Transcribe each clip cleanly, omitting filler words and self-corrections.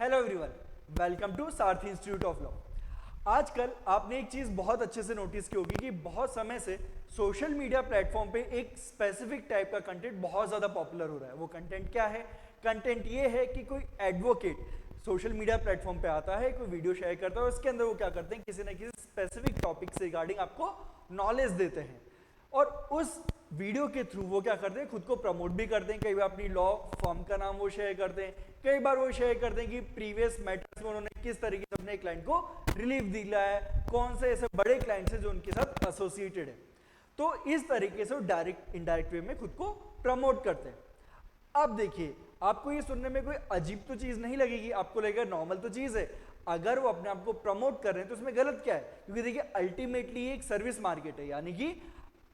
Hello everyone, welcome to Sarathi institute of law. आजकल आपने एक चीज बहुत अच्छे से नोटिस की होगी कि बहुत समय से सोशल मीडिया प्लेटफॉर्म पे एक स्पेसिफिक टाइप का कंटेंट बहुत ज्यादा पॉपुलर हो रहा है। वो कंटेंट क्या है? कंटेंट ये है कि कोई एडवोकेट सोशल मीडिया प्लेटफॉर्म पे आता है, कोई वीडियो शेयर करता है, उसके अंदर वो क्या करते हैं, किसी न किसी स्पेसिफिक टॉपिक से रिगार्डिंग आपको नॉलेज देते हैं और उस वीडियो के थ्रू वो क्या करते हैं, खुद को प्रमोट भी करते हैं। कई बार अपनी लॉ फर्म का नाम वो शेयर करते हैं, कई बार वो शेयर करते हैं कि प्रीवियस मैटर्स में उन्होंने किस तरीके से अपने क्लाइंट को रिलीफ दिला है, कौन से ऐसे बड़े क्लाइंट है जो उनके साथ एसोसिएटेड है। तो इस तरीके से वो डायरेक्ट इनडायरेक्ट वे में खुद को प्रमोट करते हैं। अब देखिए, आपको ये सुनने में कोई अजीब तो चीज नहीं लगेगी, आपको लगेगा नॉर्मल तो चीज है। अगर वो अपने आप को प्रमोट कर रहे हैं तो उसमें गलत क्या है? क्योंकि देखिए अल्टीमेटली एक सर्विस मार्केट है, यानी कि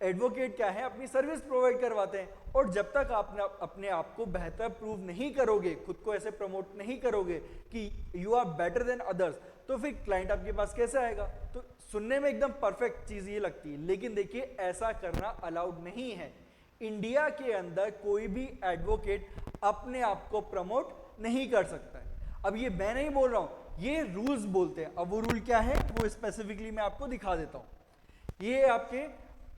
एडवोकेट क्या है, अपनी सर्विस प्रोवाइड करवाते हैं। और जब तक आप अपने आप को बेहतर प्रूव नहीं करोगे, खुद को ऐसे प्रमोट नहीं करोगे कि you are better than others, तो फिर क्लाइंट आपके पास कैसे आएगा? तो सुनने में एकदम परफेक्ट चीज ये लगती है, लेकिन देखिए ऐसा करना अलाउड नहीं है। इंडिया के अंदर कोई भी एडवोकेट अपने आप को प्रमोट नहीं कर सकता है। अब ये मैं नहीं बोल रहा हूं, ये रूल्स बोलते हैं। अब वो रूल क्या है वो स्पेसिफिकली मैं आपको दिखा देता हूं। ये आपके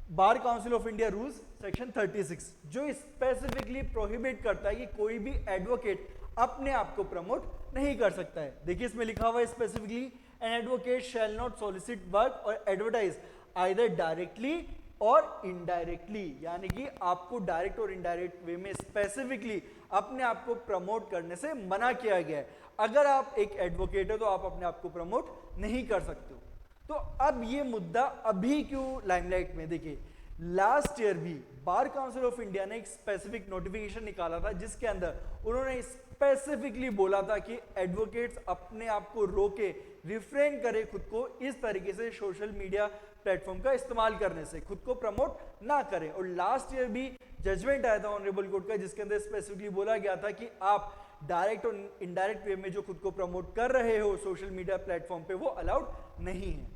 bar council of India rules section 36 जो स्पेसिफिकली प्रोहिबिट करता है कि कोई भी एडवोकेट अपने आप को प्रमोट नहीं कर सकता है। देखिए इसमें लिखा हुआ है specifically, an advocate shall not solicit work और एडवर्टाइज आइदर डायरेक्टली और इनडायरेक्टली, यानी कि आपको डायरेक्ट और इनडायरेक्ट वे में स्पेसिफिकली अपने आप को प्रमोट करने से मना किया गया है। अगर आप एक एडवोकेट हो तो आप अपने आप को प्रमोट नहीं कर सकते हो। तो अब ये मुद्दा अभी क्यों लाइमलाइट में? देखिए लास्ट ईयर भी बार काउंसिल ऑफ इंडिया ने एक स्पेसिफिक नोटिफिकेशन निकाला था जिसके अंदर उन्होंने स्पेसिफिकली बोला था कि एडवोकेट्स अपने आप को रोके, रिफ्रेन करे खुद को इस तरीके से सोशल मीडिया प्लेटफॉर्म का इस्तेमाल करने से, खुद को प्रमोट ना करें। और लास्ट ईयर भी जजमेंट आया था ऑनरेबल कोर्ट का जिसके अंदर स्पेसिफिकली बोला गया था कि आप डायरेक्ट और इनडायरेक्ट वे में जो खुद को प्रमोट कर रहे हो सोशल मीडिया प्लेटफॉर्म पे वो अलाउड नहीं है।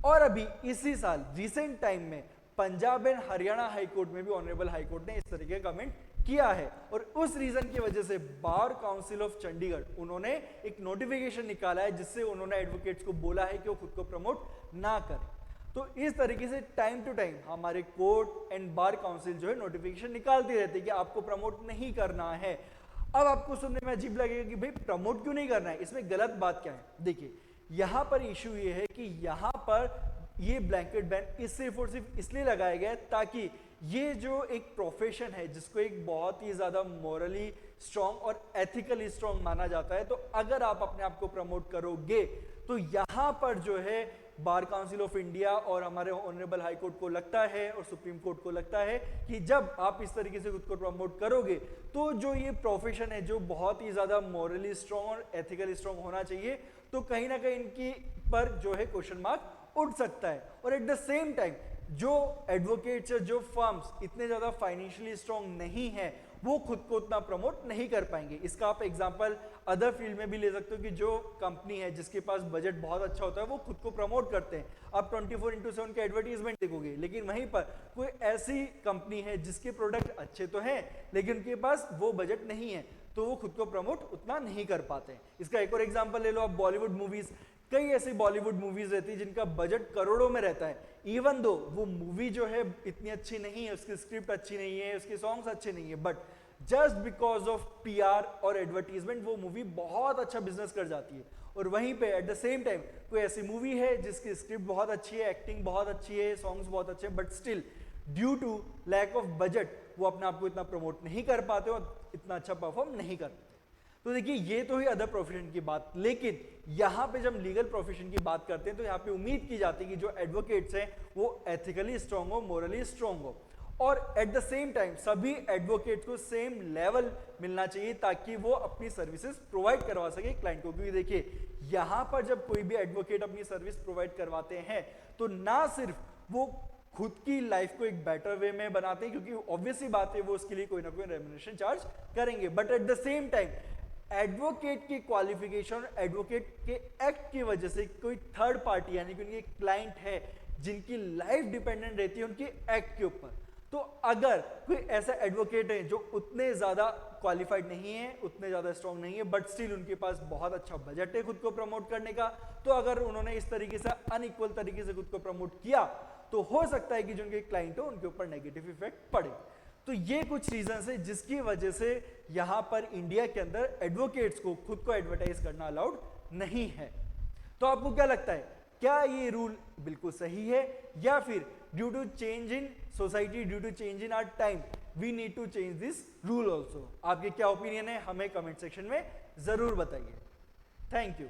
और अभी इसी साल रिसेंट टाइम में Punjab and Haryana high court में भी ऑनरेबल हाई कोर्ट ने इस तरीके का कमेंट किया है और उस रीजन की वजह से बार काउंसिल ऑफ चंडीगढ़ उन्होंने एक नोटिफिकेशन निकाला है जिससे उन्होंने एडवोकेट्स को बोला है कि वो खुद को प्रमोट ना करें। तो इस तरीके से टाइम टू टाइम हमारे कोर्ट एंड बार काउंसिल जो है नोटिफिकेशन निकालती रहती है कि आपको प्रमोट नहीं करना है। अब आपको सुनने में अजीब लगेगा कि भाई प्रमोट क्यों नहीं करना है, इसमें गलत बात क्या है? देखिए यहां पर इशू ये है कि यहां पर ये ब्लैंकेट बैन सिर्फ और सिर्फ इसलिए लगाया गया है ताकि ये जो एक प्रोफेशन है जिसको एक बहुत ही ज्यादा मॉरली स्ट्रांग और एथिकली स्ट्रांग माना जाता है, तो अगर आप अपने आप को प्रमोट करोगे तो यहां पर जो है बार काउंसिल ऑफ इंडिया और हमारे ऑनरेबल हाई कोर्ट को लगता है और सुप्रीम कोर्ट को लगता है कि जब आप इस तरीके से खुद को प्रमोट करोगे तो जो ये प्रोफेशन है जो बहुत ही ज्यादा मॉरली स्ट्रांग और एथिकली स्ट्रांग होना चाहिए, तो कहीं ना कहीं इनकी पर जो है क्वेश्चन मार्क उठ सकता है। और एट द सेम टाइम जो एडवोकेट्स जो फर्म्स इतने ज्यादा फाइनेंशियली स्ट्रांग नहीं है वो खुद को उतना प्रमोट नहीं कर पाएंगे। इसका आप एग्जांपल अदर फील्ड में भी ले सकते हो कि जो कंपनी है जिसके पास बजट बहुत अच्छा होता है वो खुद को प्रमोट करते हैं। आप 24/7 के एडवर्टीजमेंट देखोगे, लेकिन वहीं पर कोई ऐसी कंपनी है जिसके प्रोडक्ट अच्छे तो हैं लेकिन उनके पास वो बजट नहीं है तो वो खुद को प्रमोट उतना नहीं कर पाते। इसका एक और एग्जाम्पल ले लो आप बॉलीवुड मूवीज। कई ऐसी बॉलीवुड मूवीज रहती है जिनका बजट करोड़ों में रहता है, इवन दो वो मूवी जो है इतनी अच्छी नहीं है, उसकी स्क्रिप्ट अच्छी नहीं है, उसके सॉन्ग्स अच्छे नहीं है, but just because of PR और एडवर्टीजमेंट वो मूवी बहुत अच्छा बिजनेस कर जाती है। और वहीं पे एट द सेम टाइम कोई ऐसी मूवी है जिसकी स्क्रिप्ट बहुत अच्छी है, एक्टिंग बहुत अच्छी है, सॉन्ग्स बहुत अच्छे हैं, but still due to lack of budget वो अपने आप को इतना प्रमोट नहीं कर पाते और इतना अच्छा परफॉर्म नहीं कर पाते। तो देखिए ये तो ही अदर प्रोफेशन की बात, लेकिन यहां पे जब लीगल प्रोफेशन की बात करते हैं तो यहां पे उम्मीद की जाती है कि जो एडवोकेट्स हैं वो एथिकली स्ट्रांग हो, मोरली स्ट्रांग हो और एट द सेम टाइम सभी एडवोकेट्स को सेम लेवल मिलना चाहिए ताकि वो अपनी सर्विसेज प्रोवाइड करवा सके क्लाइंट को। क्योंकि देखिए यहां पर जब कोई भी एडवोकेट अपनी सर्विस प्रोवाइड करवाते हैं तो ना सिर्फ वो खुद की लाइफ को एक बेटर वे में बनाते हैं, क्योंकि ऑब्वियसली बात है वो उसके लिए कोई ना कोई रेम्युनरेशन चार्ज करेंगे, but at the same time advocate की क्वालिफिकेशन, एडवोकेट के एक्ट की वजह से कोई थर्ड पार्टी यानी कि उनके क्लाइंट है जिनकी लाइफ डिपेंडेंट रहती है उनके एक्ट के ऊपर, तो अगर कोई ऐसा एडवोकेट है जो उतने ज्यादा क्वालिफाइड नहीं है, उतने ज्यादा स्ट्रांग नहीं है, बट स्टिल उनके पास बहुत अच्छा बजट है खुद को प्रमोट करने का, तो अगर उन्होंने इस तरीके से अनइक्वल तरीके से खुद को प्रमोट किया तो हो सकता है कि जो उनके क्लाइंट हो उनके ऊपर नेगेटिव इफेक्ट पड़े। तो ये कुछ रीजंस है जिसकी वजह से यहां पर इंडिया के अंदर एडवोकेट्स को खुद को एडवर्टाइज करना अलाउड नहीं है। तो आपको क्या लगता है, क्या ये रूल बिल्कुल सही है, या फिर due to change in society, due to change in our time, we need to change this rule also? आपके क्या ओपिनियन है हमें कमेंट सेक्शन में जरूर बताइए। Thank you.